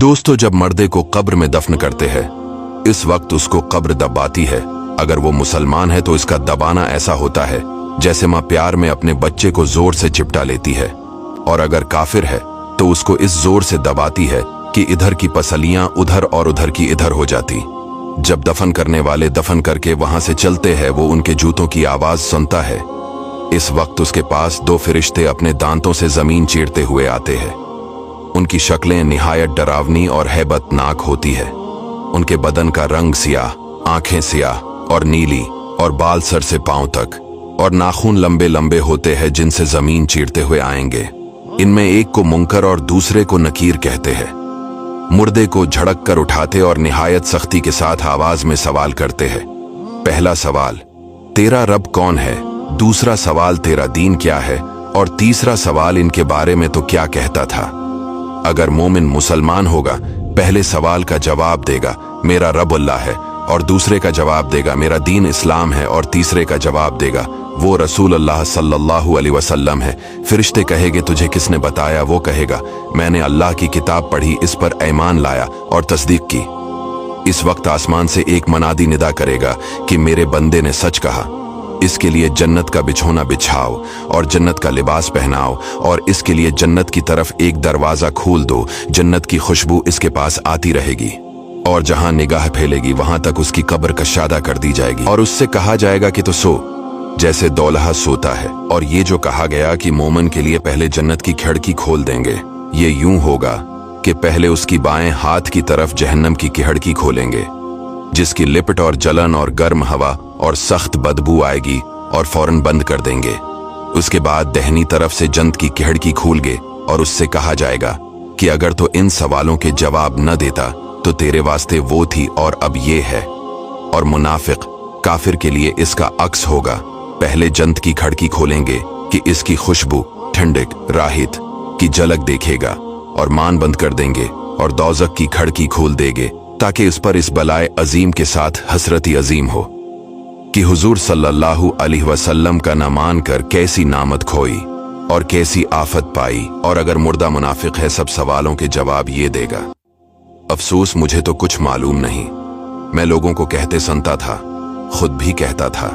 दोस्तों, जब मर्दे को कब्र में दफन करते हैं इस वक्त उसको कब्र दबाती है। अगर वो मुसलमान है तो इसका दबाना ऐसा होता है जैसे माँ प्यार में अपने बच्चे को जोर से चिपटा लेती है, और अगर काफिर है तो उसको इस जोर से दबाती है कि इधर की पसलियां उधर और उधर की इधर हो जाती। जब दफन करने वाले दफन करके वहां से चलते हैं वो उनके जूतों की आवाज सुनता है। इस वक्त उसके पास दो फरिश्ते अपने दांतों से जमीन चीरते हुए आते हैं। उनकी शक्लें निहायत डरावनी और हैबतनाक होती है। उनके बदन का रंग सियाह, आंखें सियाह और नीली, और बाल सर से पांव तक, और नाखून लंबे लंबे होते हैं जिनसे जमीन चीरते हुए आएंगे। इनमें एक को मुनकर और दूसरे को नकीर कहते हैं। मुर्दे को झड़क कर उठाते और निहायत सख्ती के साथ आवाज में सवाल करते हैं। पहला सवाल, तेरा रब कौन है? दूसरा सवाल, तेरा दीन क्या है? और तीसरा सवाल, इनके बारे में तो क्या कहता था? अगर मोमिन मुसलमान होगा पहले सवाल का जवाब देगा मेरा रब अल्लाह है, और दूसरे का जवाब देगा मेरा दीन इस्लाम है, और तीसरे का जवाब देगा वो रसूल अल्लाह सल्लल्लाहु अलैहि वसल्लम है। फरिश्ते कहेंगे तुझे किसने बताया? वो कहेगा मैंने अल्लाह की किताब पढ़ी, इस पर ईमान लाया और तस्दीक की। इस वक्त आसमान से एक मनादी निदा करेगा कि मेरे बंदे ने सच कहा। इसके लिए जन्नत का बिछोना बिछाओ और जन्नत का लिबास पहनाओ, और इसके लिए जन्नत की तरफ एक दरवाजा खोल दो। जन्नत की खुशबू इसके पास आती रहेगी, और जहां निगाह फैलेगी वहां तक उसकी कब्र कशादा कर दी जाएगी, और उससे कहा जाएगा कि तो सो जैसे दौलहा सोता है। और ये जो कहा गया कि मोमिन के लिए पहले जन्नत की खिड़की खोल देंगे, ये यूं होगा कि पहले उसकी बाएं हाथ की तरफ जहन्नम की खिड़की खोलेंगे, जिसकी लिपट और जलन और गर्म हवा और सख्त बदबू आएगी, और फौरन बंद कर देंगे। उसके बाद दहनी तरफ से जन्नत की खिड़की खोलेंगे और उससे कहा जाएगा कि अगर तो इन सवालों के जवाब न देता तो तेरे वास्ते वो थी और अब ये है। और मुनाफिक काफिर के लिए इसका अक्स होगा। पहले जन्नत की खिड़की खोलेंगे कि इसकी खुशबू, ठंडक, राहत की झलक देखेगा, और मान बंद कर देंगे, और दोज़ख की खिड़की खोल देंगे ताकि उस पर इस बलाए अजीम के साथ हसरती अजीम हो कि हुजूर सल्लल्लाहु अलैहि वसल्लम का न मान कर कैसी नामत खोई और कैसी आफत पाई। और अगर मुर्दा मुनाफिक है सब सवालों के जवाब ये देगा, अफसोस मुझे तो कुछ मालूम नहीं, मैं लोगों को कहते सुनता था, खुद भी कहता था।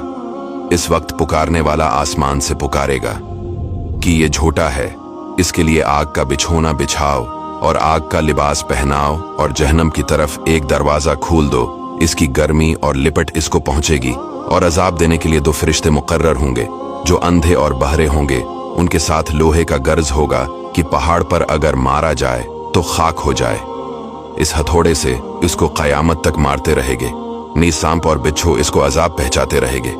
इस वक्त पुकारने वाला आसमान से पुकारेगा कि ये झूठा है, इसके लिए आग का बिछोना बिछाओ और आग का लिबास पहनाओ, और जहन्नम की तरफ एक दरवाजा खोल दो। इसकी गर्मी और लिपट इसको पहुंचेगी, और अजाब देने के लिए दो फरिश्ते मुकर्रर होंगे जो अंधे और बहरे होंगे। उनके साथ लोहे का गर्ज होगा कि पहाड़ पर अगर मारा जाए तो खाक हो जाए। इस हथौड़े से इसको कयामत तक मारते रहेंगे। नीज सांप और बिच्छू इसको अजाब पहुंचाते रहेंगे।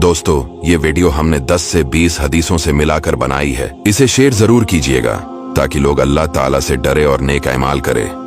दोस्तों, ये वीडियो हमने 10 से 20 हदीसों से मिलाकर बनाई है। इसे शेयर जरूर कीजिएगा ताकि लोग अल्लाह ताला से डरे और नेक अमाल करें।